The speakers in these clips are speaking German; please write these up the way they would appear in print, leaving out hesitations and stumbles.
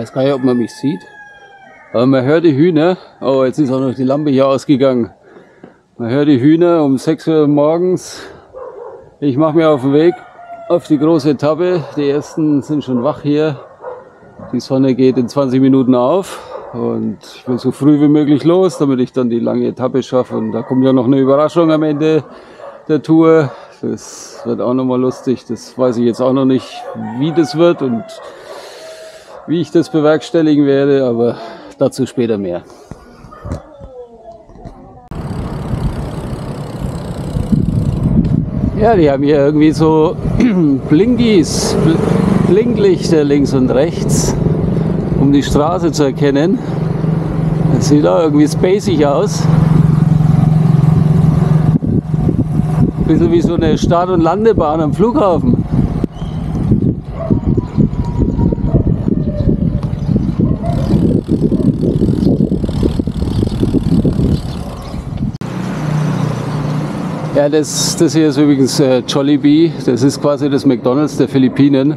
weiß gar nicht, ob man mich sieht. Aber man hört die Hühner. Oh, jetzt ist auch noch die Lampe hier ausgegangen. Man hört die Hühner um 6 Uhr morgens. Ich mache mich auf den Weg auf die große Etappe. Die ersten sind schon wach hier. Die Sonne geht in 20 Minuten auf. Und ich will so früh wie möglich los, damit ich dann die lange Etappe schaffe. Und da kommt ja noch eine Überraschung am Ende der Tour. Das wird auch nochmal lustig. Das weiß ich jetzt auch noch nicht, wie das wird und wie ich das bewerkstelligen werde. Aber dazu später mehr. Ja, die haben hier irgendwie so Blinkies, Blinklichter links und rechts, um die Straße zu erkennen. Das sieht auch irgendwie spacig aus. Ein bisschen wie so eine Start- und Landebahn am Flughafen. Ja, das hier ist übrigens Jollibee. Das ist quasi das McDonald's der Philippinen.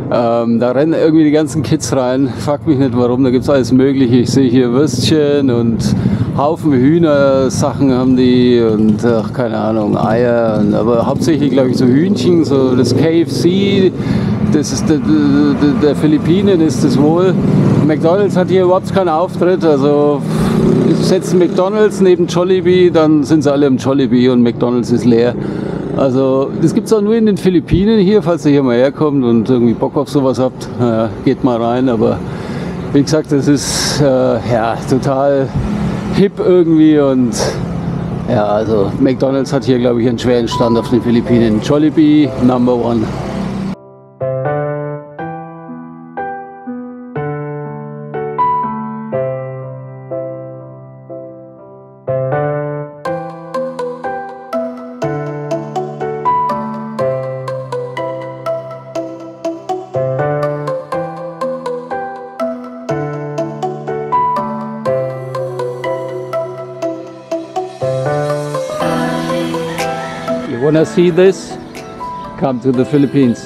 Da rennen irgendwie die ganzen Kids rein. Frag mich nicht warum, da gibt es alles Mögliche. Ich sehe hier Würstchen und Haufen Hühnersachen haben die und ach, keine Ahnung, Eier. Aber hauptsächlich glaube ich so Hühnchen, so das KFC. Das ist der Philippinen ist das wohl. McDonald's hat hier überhaupt keinen Auftritt. Also setzen McDonald's neben Jollibee, dann sind sie alle im Jollibee und McDonald's ist leer. Also das gibt es auch nur in den Philippinen hier, falls ihr hier mal herkommt und irgendwie Bock auf sowas habt, geht mal rein. Aber wie gesagt, das ist ja total hip irgendwie und ja, also McDonald's hat hier glaube ich einen schweren Stand auf den Philippinen. Jollibee Number One. Wanna see this? Come to the Philippines.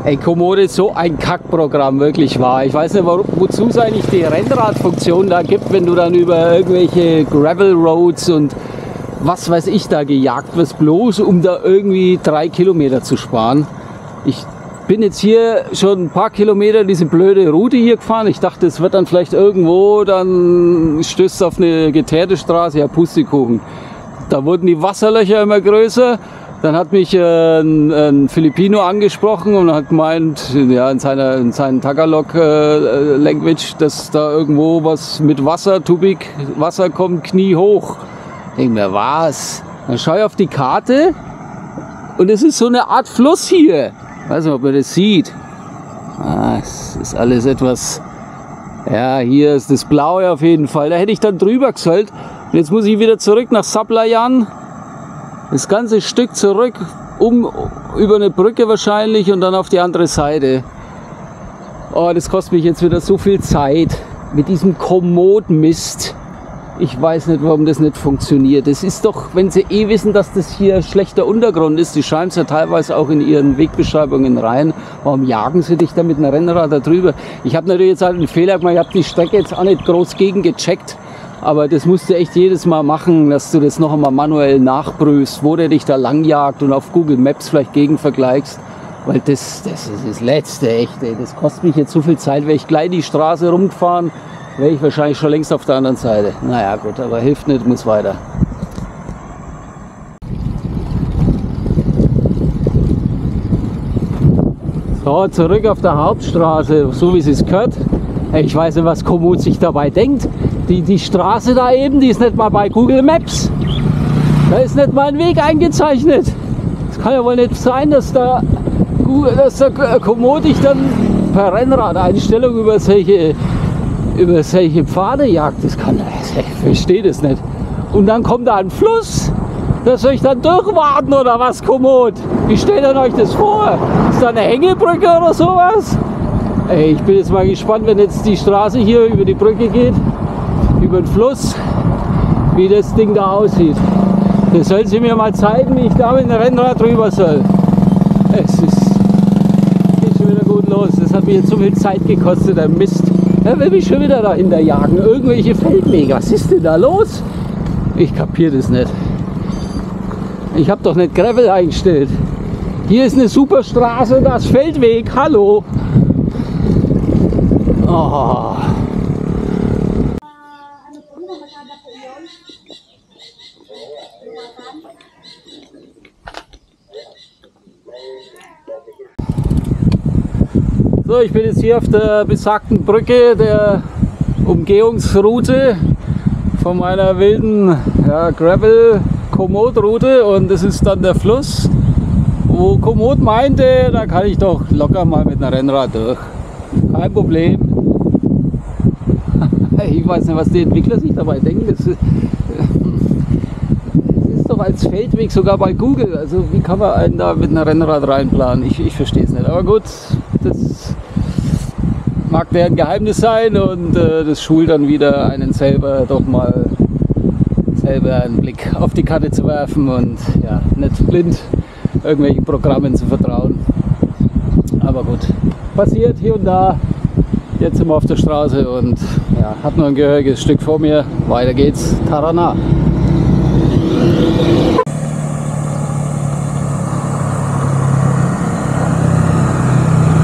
Ey, Komoot ist so ein Kackprogramm, wirklich wahr. Ich weiß nicht, wozu es eigentlich die Rennradfunktion da gibt, wenn du dann über irgendwelche Gravel Roads und was weiß ich da gejagt wirst, bloß um da irgendwie 3 Kilometer zu sparen. Ich bin jetzt hier schon ein paar Kilometer diese blöde Route hier gefahren. Ich dachte, es wird dann vielleicht irgendwo, dann stößt auf eine geteerte Straße, ja Pustekuchen. Da wurden die Wasserlöcher immer größer. Dann hat mich ein Filipino angesprochen und hat gemeint, ja, in seinen Tagalog-Language, dass da irgendwo was mit Wasser, Tubik, Wasser kommt, Knie hoch. Ich denke mir, was? Dann schaue ich auf die Karte und es ist so eine Art Fluss hier. Ich weiß nicht, ob man das sieht. Es ist alles etwas, ja, hier ist das Blaue auf jeden Fall. Da hätte ich dann drüber gesollt. Und jetzt muss ich wieder zurück nach Sablayan. Das ganze Stück zurück, über eine Brücke wahrscheinlich und dann auf die andere Seite. Oh, das kostet mich jetzt wieder so viel Zeit mit diesem Komoot-Mist. Ich weiß nicht, warum das nicht funktioniert. Das ist doch, wenn sie eh wissen, dass das hier schlechter Untergrund ist, die schreiben es ja teilweise auch in ihren Wegbeschreibungen rein. Warum jagen sie dich da mit einem Rennrad da drüber? Ich habe natürlich jetzt halt einen Fehler gemacht, ich habe die Strecke jetzt auch nicht groß gegengecheckt. Aber das musst du echt jedes Mal machen, dass du das noch einmal manuell nachprüfst, wo der dich da langjagt und auf Google Maps vielleicht gegenvergleichst. Weil das ist das Letzte, echt. Ey. Das kostet mich jetzt so viel Zeit. Wäre ich gleich die Straße rumgefahren, wäre ich wahrscheinlich schon längst auf der anderen Seite. Naja gut, aber hilft nicht, muss weiter. So, zurück auf der Hauptstraße, so wie es gehört. Ich weiß nicht, was Komoot sich dabei denkt. Die Straße da eben, die ist nicht mal bei Google Maps. Da ist nicht mal ein Weg eingezeichnet. Es kann ja wohl nicht sein, dass da Komoot dich dann per Rennrad-Einstellung über solche Pfade jagt. Das kann, ich verstehe das nicht. Und dann kommt da ein Fluss. Da soll ich dann durchwarten oder was, Komoot? Wie stellt ihr euch das vor? Ist da eine Hängebrücke oder sowas? Ey, ich bin jetzt mal gespannt, wenn jetzt die Straße hier über die Brücke geht, über den Fluss, wie das Ding da aussieht. Das sollen sie mir mal zeigen, wie ich da mit dem Rennrad drüber soll. Es geht schon wieder gut los. Das hat mir jetzt so viel Zeit gekostet, der Mist. Er will mich schon wieder dahinter jagen. Irgendwelche Feldwege. Was ist denn da los? Ich kapiere das nicht. Ich habe doch nicht Gravel eingestellt. Hier ist eine super Straße und da ist Feldweg. Hallo. Oh. So, ich bin jetzt hier auf der besagten Brücke der Umgehungsroute von meiner wilden Gravel-Komoot-Route, und das ist dann der Fluss, wo Komoot meinte, da kann ich doch locker mal mit einem Rennrad durch. Kein Problem. Ich weiß nicht, was die Entwickler sich dabei denken. Das ist doch als Feldweg sogar bei Google. Also wie kann man einen da mit einem Rennrad reinplanen? Ich verstehe es nicht. Aber gut, das mag deren Geheimnis sein, und das schult dann wieder einen selber, doch mal selber einen Blick auf die Karte zu werfen und ja, nicht blind irgendwelchen Programmen zu vertrauen. Aber gut, passiert hier und da. Jetzt sind wir auf der Straße und ja, hat noch ein gehöriges Stück vor mir. Weiter geht's. Tarana.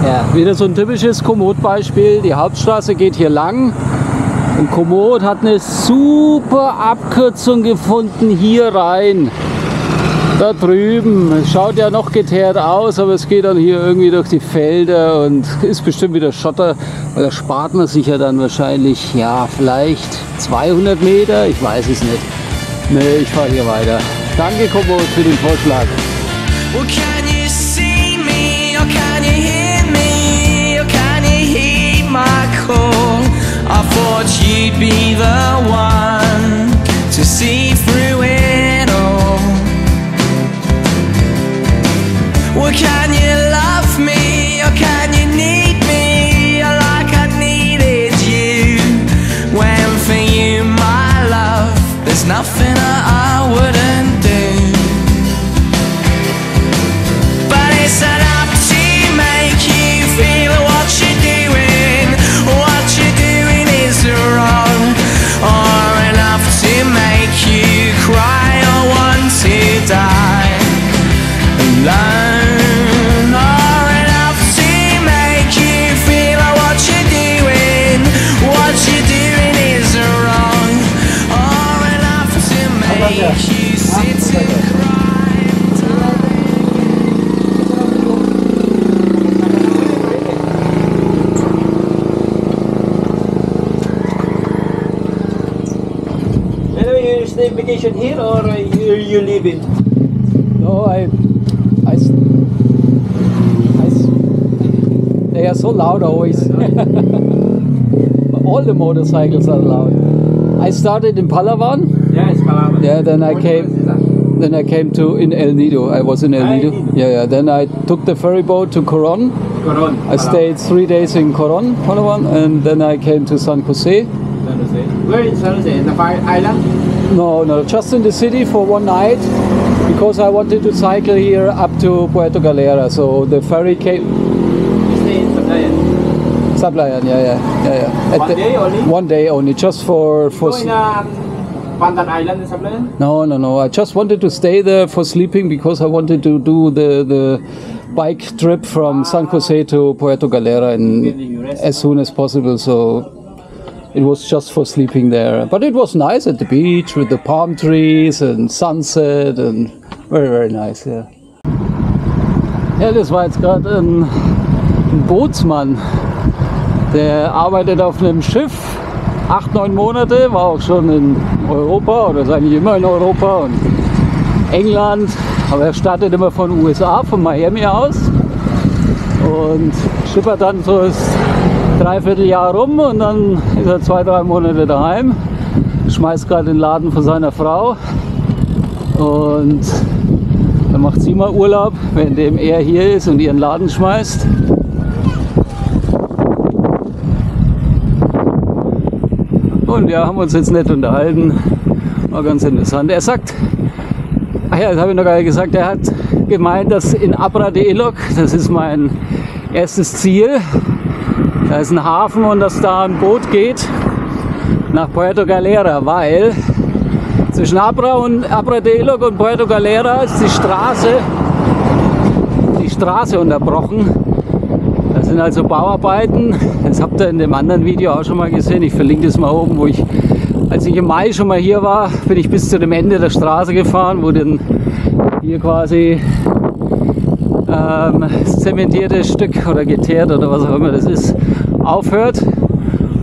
Ja, wieder so ein typisches Komoot-Beispiel. Die Hauptstraße geht hier lang und Komoot hat eine super Abkürzung gefunden hier rein. Da drüben. Es schaut ja noch geteert aus, aber es geht dann hier irgendwie durch die Felder und ist bestimmt wieder Schotter. Weil da spart man sich ja dann wahrscheinlich, ja, vielleicht 200 Meter. Ich weiß es nicht. Nee, ich fahre hier weiter. Danke, Komoot, für den Vorschlag. Well, can you see me, or can you hear me, or can you heed my call? I thought you'd be the one to see through it all. Well, can you love me, or can you need me, like I needed you? When for you, my love, there's nothing that I wouldn't do. But it's enough to make you feel what you're doing. What you're doing is wrong, or enough to make you cry or want to die alone. You stay vacation here, or you live in? No, they are so loud always. All the motorcycles are loud. I started in Palawan. Yeah, it's Palawan. Yeah, then I came to in El Nido. I was in El Nido. Yeah. Then I took the ferry boat to Coron. I stayed 3 days in Coron, Palawan, and then I came to San Jose. Where in San Jose? In the island? No, just in the city for one night, because I wanted to cycle here up to Puerto Galera. So the ferry came. You stay in Sablayan? Sablayan, yeah. One day only? One day only, just for. Go in Pandan Island in Sablayan? No. I just wanted to stay there for sleeping, because I wanted to do the bike trip from San Jose to Puerto Galera as soon as possible. So it was just for sleeping there. But it was nice at the beach with the palm trees and sunset, and very, very nice, yeah. Ja, das war jetzt gerade ein Bootsmann. Der arbeitet auf einem Schiff, 8-9 Monate, war auch schon in Europa, oder ist eigentlich immer in Europa und England. Aber er startet immer von USA, von Miami aus, und schippert dann so das Dreivierteljahr rum und dann ist er 2-3 Monate daheim, schmeißt gerade den Laden von seiner Frau und dann macht sie mal Urlaub, währenddem er hier ist und ihren Laden schmeißt. Und ja, haben uns jetzt nett unterhalten, war ganz interessant. Er sagt, ach ja, das habe ich noch gar nicht gesagt, er hat gemeint, dass in Abra de Ilok, das ist mein erstes Ziel, da ist ein Hafen und dass da ein Boot geht nach Puerto Galera, weil zwischen Abra de Ilok und Puerto Galera ist die Straße unterbrochen. Das sind also Bauarbeiten, das habt ihr in dem anderen Video auch schon mal gesehen, ich verlinke das mal oben, als ich im Mai schon mal hier war, bin ich bis zu dem Ende der Straße gefahren, wo dann hier quasi das zementierte Stück oder geteert oder was auch immer das ist, aufhört.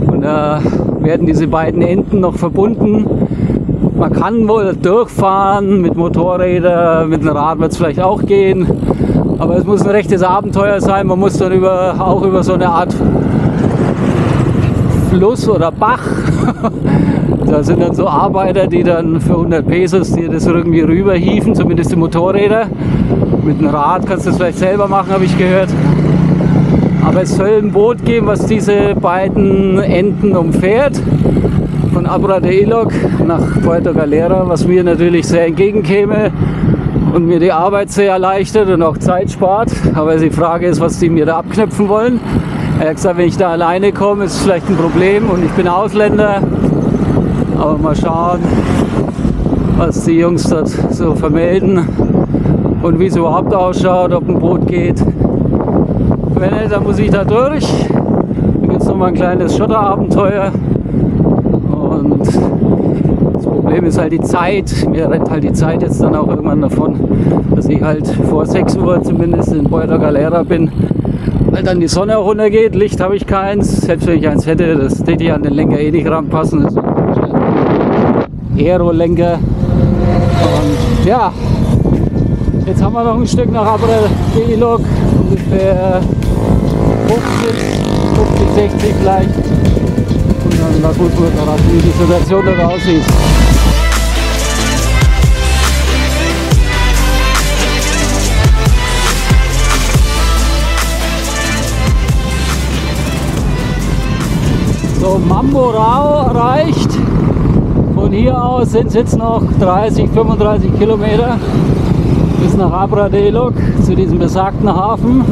Und da werden diese beiden Enden noch verbunden. Man kann wohl durchfahren mit Motorrädern, mit dem Rad wird es vielleicht auch gehen. Aber es muss ein rechtes Abenteuer sein. Man muss dann auch über so eine Art Fluss oder Bach. Da sind dann so Arbeiter, die dann für 100 Pesos die das irgendwie rüber hieven, zumindest die Motorräder. Mit dem Rad kannst du das vielleicht selber machen, habe ich gehört. Aber es soll ein Boot geben, was diese beiden Enden umfährt. Von Abra de Ilok nach Puerto Galera, was mir natürlich sehr entgegenkäme und mir die Arbeit sehr erleichtert und auch Zeit spart. Aber die Frage ist, was die mir da abknöpfen wollen. Er hat gesagt, wenn ich da alleine komme, ist es vielleicht ein Problem und ich bin Ausländer. Aber mal schauen, was die Jungs dort so vermelden und wie es überhaupt ausschaut, ob ein Boot geht. Wenn nicht, dann muss ich da durch. Dann gibt es nochmal ein kleines Schotterabenteuer. Und das Problem ist halt die Zeit. Mir rennt halt die Zeit jetzt dann auch irgendwann davon, dass ich halt vor 6 Uhr zumindest in Puerto Galera bin. Weil dann die Sonne auch runtergeht. Licht habe ich keins. Selbst wenn ich eins hätte, das täte ja an den Lenker eh nicht ranpassen. Das ist ein Aero-Lenker. Und ja, jetzt haben wir noch ein Stück nach Abra de Ilok. Ungefähr 50, 60 vielleicht. Und dann lassen wir uns mal verraten, wie die Situation da aussieht. So, Mamborao reicht. Von hier aus sind es jetzt noch 30, 35 Kilometer bis nach Abra de Ilok, zu diesem besagten Hafen.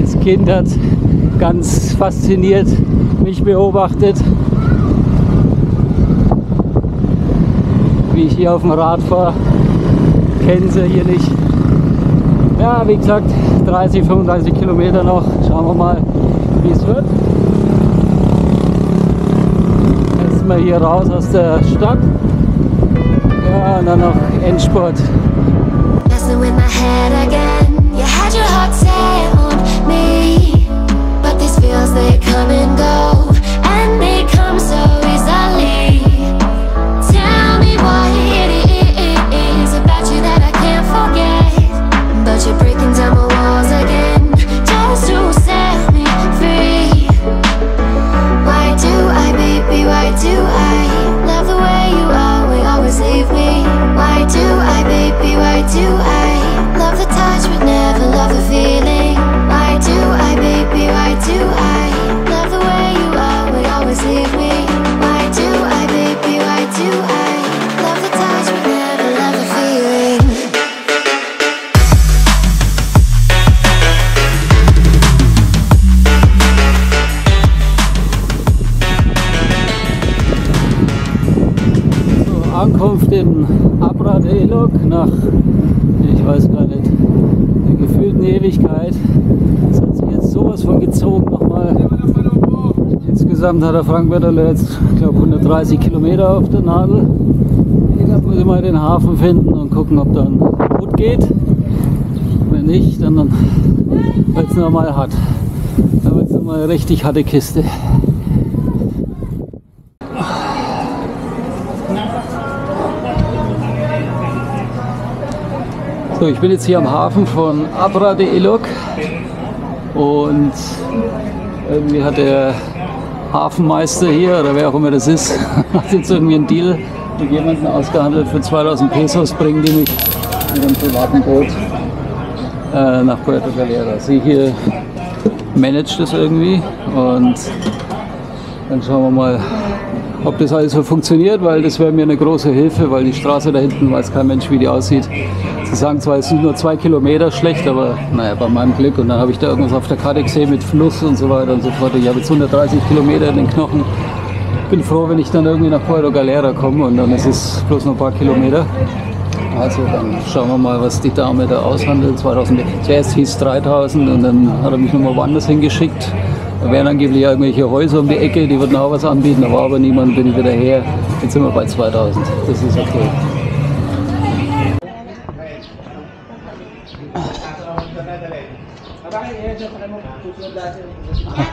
Das Kind hat ganz fasziniert mich beobachtet, wie ich hier auf dem Rad fahre. Kennen sie hier nicht. Ja, wie gesagt, 30, 35 Kilometer noch. Schauen wir mal, wie es wird. Jetzt sind wir hier raus aus der Stadt. Ja, und dann noch Endspurt. You're breaking down my walls again, just to set me free. Why do I, baby, why do I love the way you always leave me? Why do I, baby, why do I love the touch but never love the feeling? Why do I, baby, why do I love the way you always leave me? Why do I, baby, why do I love the touch but never love the feeling? Ankunft in Abra de Ilok nach, ich weiß gar nicht, der gefühlten Ewigkeit. Das hat sich jetzt sowas von gezogen nochmal. Insgesamt hat der Frankfurter jetzt, ich glaube, 130 Kilometer auf der Nadel. Jetzt muss ich mal den Hafen finden und gucken, ob da ein Boot geht. Wenn nicht, dann wird es nochmal hart. Dann wird es nochmal eine richtig harte Kiste. So, ich bin jetzt hier am Hafen von Abra de Ilok und irgendwie hat der Hafenmeister hier, oder wer auch immer das ist, hat jetzt irgendwie einen Deal mit jemandem ausgehandelt. Für 2000 Pesos bringen die mich mit einem privaten Boot nach Puerto Galera. Sie hier managt das irgendwie und dann schauen wir mal, ob das alles so funktioniert, weil das wäre mir eine große Hilfe, weil die Straße da hinten weiß kein Mensch, wie die aussieht. Sie sagen zwar, es sind nur 2 Kilometer schlecht, aber naja, bei meinem Glück. Und dann habe ich da irgendwas auf der Karte gesehen mit Fluss und so weiter und so fort. Ich habe jetzt 130 Kilometer in den Knochen. Bin froh, wenn ich dann irgendwie nach Puerto Galera komme und dann ist es bloß noch ein paar Kilometer. Also dann schauen wir mal, was die Dame da aushandelt. 2000, zuerst hieß 3000 und dann hat er mich nochmal woanders hingeschickt. Da wären angeblich irgendwelche Häuser um die Ecke, die würden auch was anbieten, da war aber niemand, bin ich wieder her. Jetzt sind wir bei 2000, das ist okay.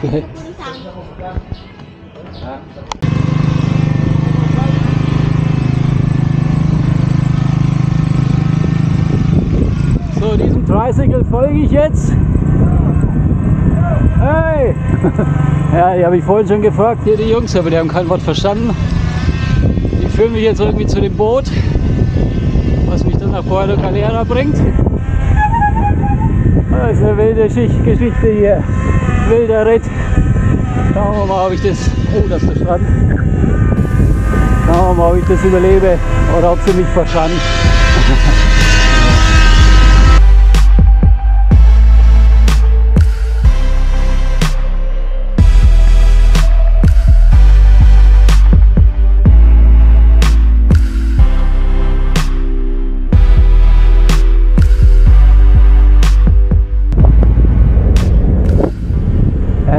Okay. So, diesem Tricycle folge ich jetzt. Hey! Ja, die habe ich vorhin schon gefragt, hier die Jungs, aber die haben kein Wort verstanden. Die führen mich jetzt irgendwie zu dem Boot, was mich dann nach Puerto Galera bringt. Das ist eine wilde Geschichte hier. Wilder Ritt. Schauen wir mal, ob ich das. Oh, das ist der Strand. Schauen wir mal, ob ich das überlebe oder ob sie mich verschanden.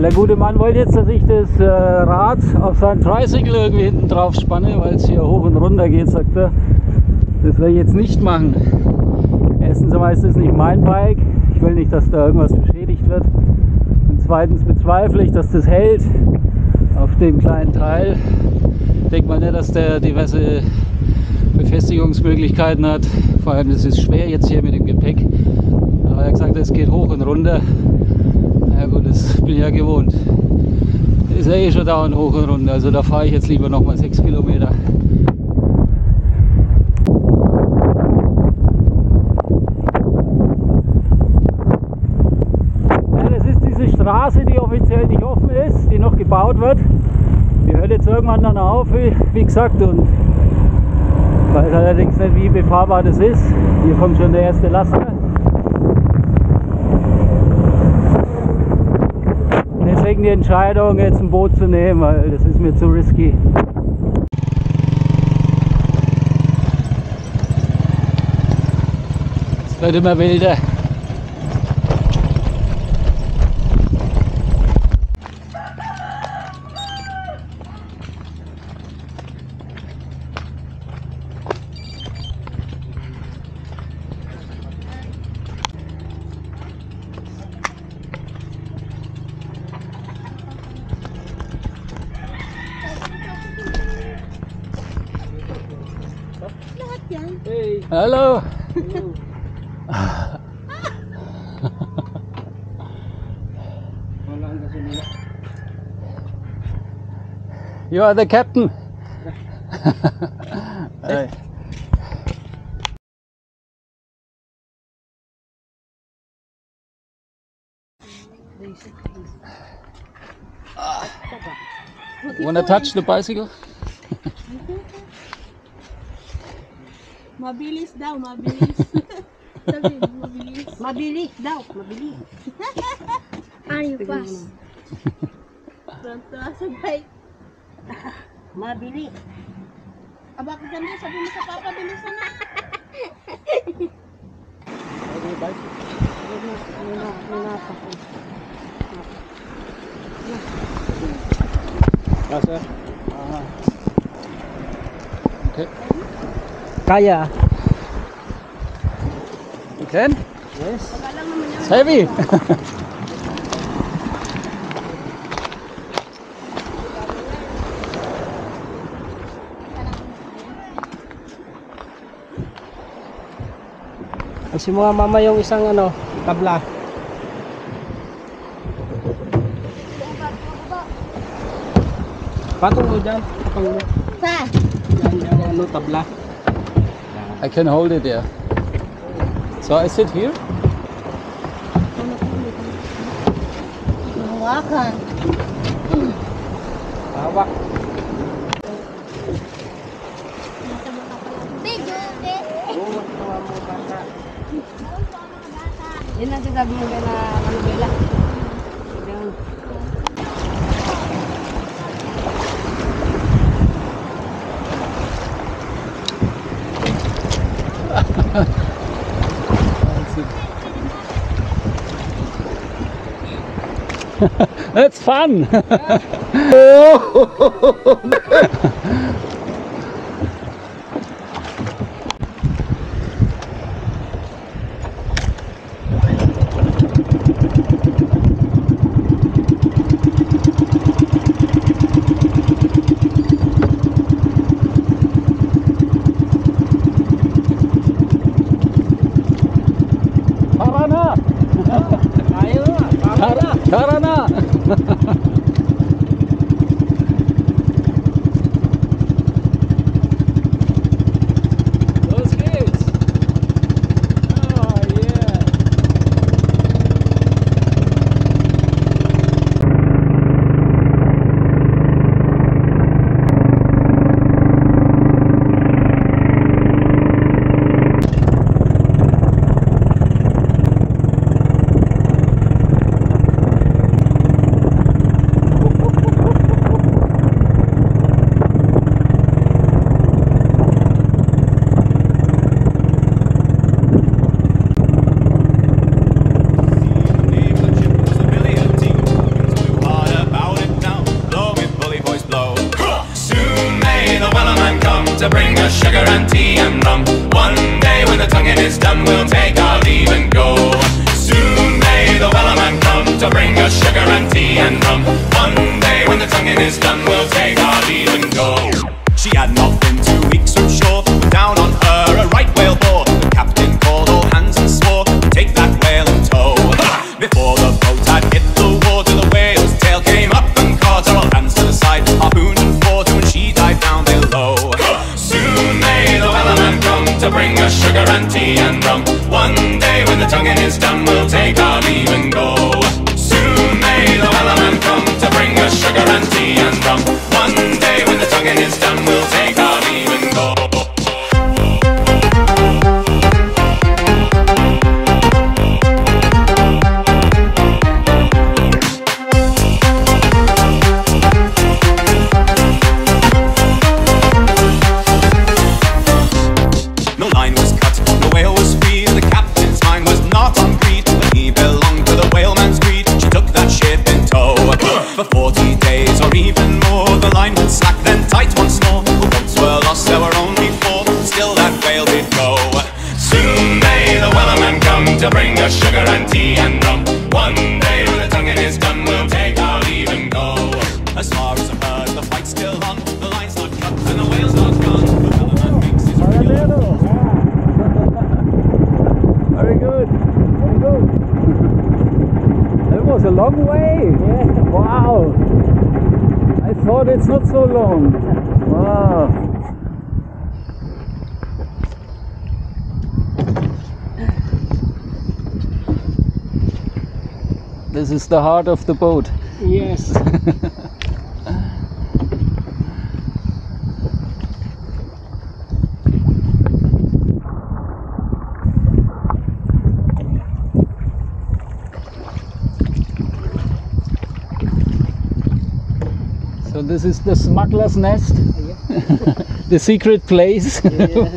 Der gute Mann wollte jetzt, dass ich das Rad auf seinen Tricycle irgendwie hinten drauf spanne, weil es hier hoch und runter geht, sagt er. Das werde ich jetzt nicht machen. Erstens einmal ist das nicht mein Bike. Ich will nicht, dass da irgendwas beschädigt wird. Und zweitens bezweifle ich, dass das hält auf dem kleinen Teil. Ich denke mal nicht, dass der diverse Befestigungsmöglichkeiten hat. Vor allem, das ist schwer jetzt hier mit dem Gepäck. Aber er hat gesagt, es geht hoch und runter. Ja gut, das bin ich ja gewohnt. Ist ja eh schon dauernd hoch und runter, also da fahre ich jetzt lieber nochmal 6 Kilometer. Ja, das ist diese Straße, die offiziell nicht offen ist, die noch gebaut wird. Die hört jetzt irgendwann dann auf, wie gesagt, und ich weiß allerdings nicht, wie befahrbar das ist. Hier kommt schon der erste Laster. Deswegen die Entscheidung, jetzt ein Boot zu nehmen, weil das ist mir zu risky. Es wird immer wilder. Hey. Hello. You are the captain. Hey. Wanna touch the bicycle? Mabilis daw, mabilis. Sabi, mabilis. Mabilis daw, mabilis. Are you fast? Pronto, sabay. Mabilis. Aba, kaganda, sabi mo sa papa, bilisan na. Okay. Kaya. You can? Yes. Pagalang naman yan. It's heavy. Kasi mga mama yung isang ano, tabla. Patong mo dyan. Patong mo. Saan? Yan yung ano, tabla. I can hold it there. So I sit here? Hawakan. Hawak. Video. Oo, tawa mo bata. Yan ang sinabi mo na manubela. Yan. That's fun! Tara na! Tayo na. Tama na. Tara na! Those kids! Oh yeah! To bring us sugar and tea and rum. One day when the tonguing is done, we'll take our leave and go. Soon may the wellerman come to bring us sugar and tea and rum. One day when the tonguing is done, we'll take our leave and go. She had not been 2 weeks from shore, but down on her a right whale bore. The captain called all hands and swore to take that whale in tow. Before the boat had hit the water, the whale's tail came up and caught her. All hands to the side, harpooned and fought her when she dived down below. Soon may the wellerman come to bring us sugar and tea and rum. One day when the tonguing is done, we'll take our leave and go. Soon may the wellerman come to bring us sugar and tea and rum. One day when the tonguing is done, we'll take our leave and go. No line was cut, no whale was free. The captain's mind was not on greed, but he belonged to the whaleman's greed. She took that ship in tow. For 40 days or even more, the line would slack, then tight once more. The boats were lost, there were only 4, still that whale did go. Soon may the wellerman come to bring us sugar and tea and rum. One day when the tonguing is done, we'll take our leave and go. As far as I've heard, the fight's still on. The line's not cut and the whale's not gone. The wellerman makes his regular. Very good. Very good. That was a long way. Yeah. Wow. I thought it's not so long. Wow. This is the heart of the boat. Yes. So this is the smuggler's nest, the secret place. Yeah.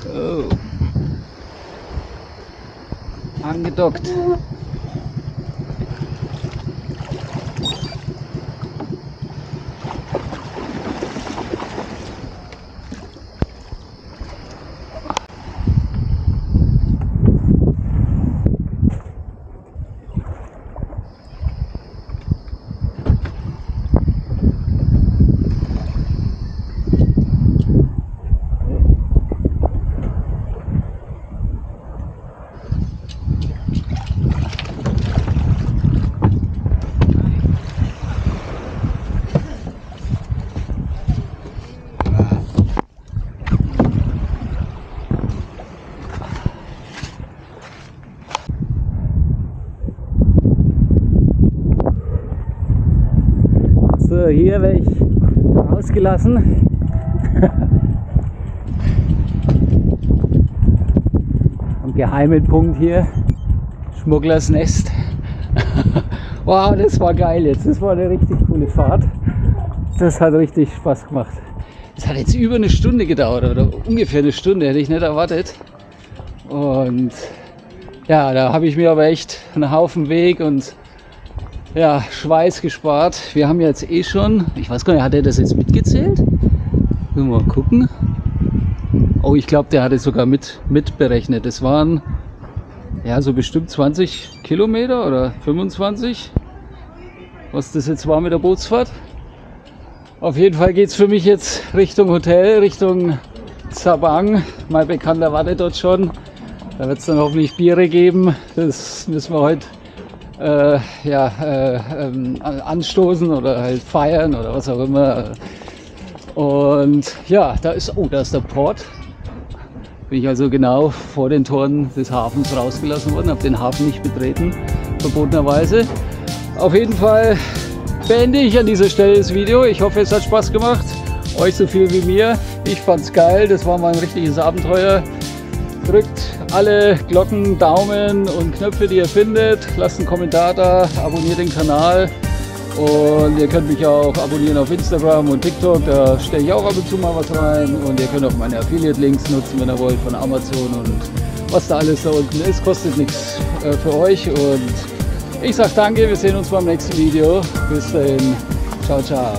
Oh. Angedockt. Also hier werde ich rausgelassen. Am geheimen Punkt hier, Schmugglers Nest. Wow, das war geil jetzt. Das war eine richtig coole Fahrt. Das hat richtig Spaß gemacht. Es hat jetzt über eine Stunde gedauert oder ungefähr eine Stunde, hätte ich nicht erwartet. Und ja, da habe ich mir aber echt einen Haufen Weg und ja, Schweiß gespart. Wir haben jetzt eh schon, ich weiß gar nicht, hat er das jetzt mitgezählt? Mal gucken. Oh, ich glaube, der hat es sogar mitberechnet. Es waren ja so bestimmt 20 Kilometer oder 25, was das jetzt war mit der Bootsfahrt. Auf jeden Fall geht es für mich jetzt Richtung Hotel, Richtung Sabang. Mein Bekannter wartet dort schon. Da wird es dann hoffentlich Biere geben. Das müssen wir heute anstoßen oder halt feiern oder was auch immer. Und ja, da ist der Port. Bin ich also genau vor den Toren des Hafens rausgelassen worden, habe den Hafen nicht betreten, verbotenerweise. Auf jeden Fall beende ich an dieser Stelle das Video. Ich hoffe, es hat Spaß gemacht. Euch so viel wie mir. Ich fand's geil. Das war mal ein richtiges Abenteuer. Drückt alle Glocken, Daumen und Knöpfe, die ihr findet. Lasst einen Kommentar da, abonniert den Kanal. Und ihr könnt mich auch abonnieren auf Instagram und TikTok. Da stelle ich auch ab und zu mal was rein. Und ihr könnt auch meine Affiliate-Links nutzen, wenn ihr wollt, von Amazon und was da alles da unten ist. Kostet nichts für euch. Und ich sage danke, wir sehen uns beim nächsten Video. Bis dahin, ciao, ciao.